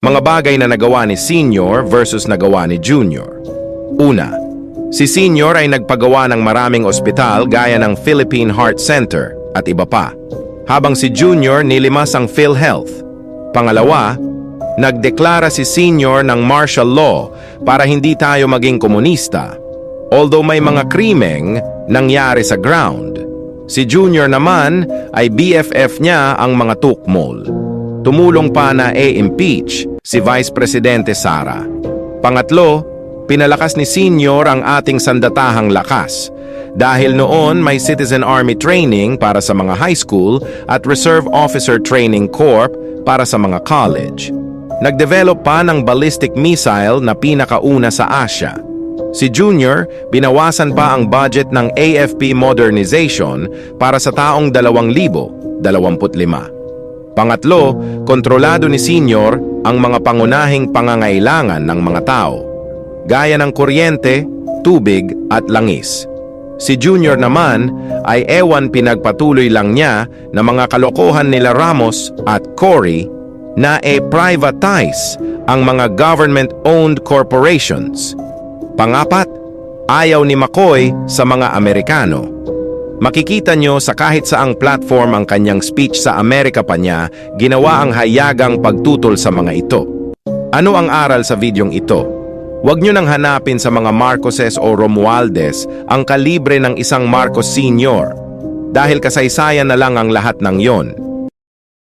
Mga bagay na nagawa ni Senior versus nagawa ni Junior. Una, si Senior ay nagpagawa ng maraming ospital gaya ng Philippine Heart Center at iba pa, habang si Junior nilimas ang PhilHealth. Pangalawa, nagdeklara si Senior ng martial law para hindi tayo maging komunista. Although may mga krimeng nangyari sa ground, si Junior naman ay BFF niya ang mga tukmol. Tumulong pa na impeach si Vice Presidente Sara. Pangatlo, pinalakas ni Senior ang ating sandatahang lakas. Dahil noon may Citizen Army training para sa mga high school at Reserve Officer Training Corps para sa mga college. Nagdevelop pa ng ballistic missile na pinakauna sa Asia. Si Junior, binawasan pa ang budget ng AFP modernization para sa taong 2025. Pangatlo, kontrolado ni Senior ang mga pangunahing pangangailangan ng mga tao, gaya ng kuryente, tubig at langis. Si Junior naman ay pinagpatuloy lang niya na mga kalokohan nila Ramos at Cory na privatize ang mga government-owned corporations. Pangapat, ayaw ni McCoy sa mga Amerikano. Makikita nyo sa kahit saang platform ang kanyang speech sa Amerika pa niya, ginawa ang hayagang pagtutol sa mga ito. Ano ang aral sa videong ito? Huwag nyo nang hanapin sa mga Marcoses o Romualdez ang kalibre ng isang Marcos Sr. dahil kasaysayan na lang ang lahat ng yon.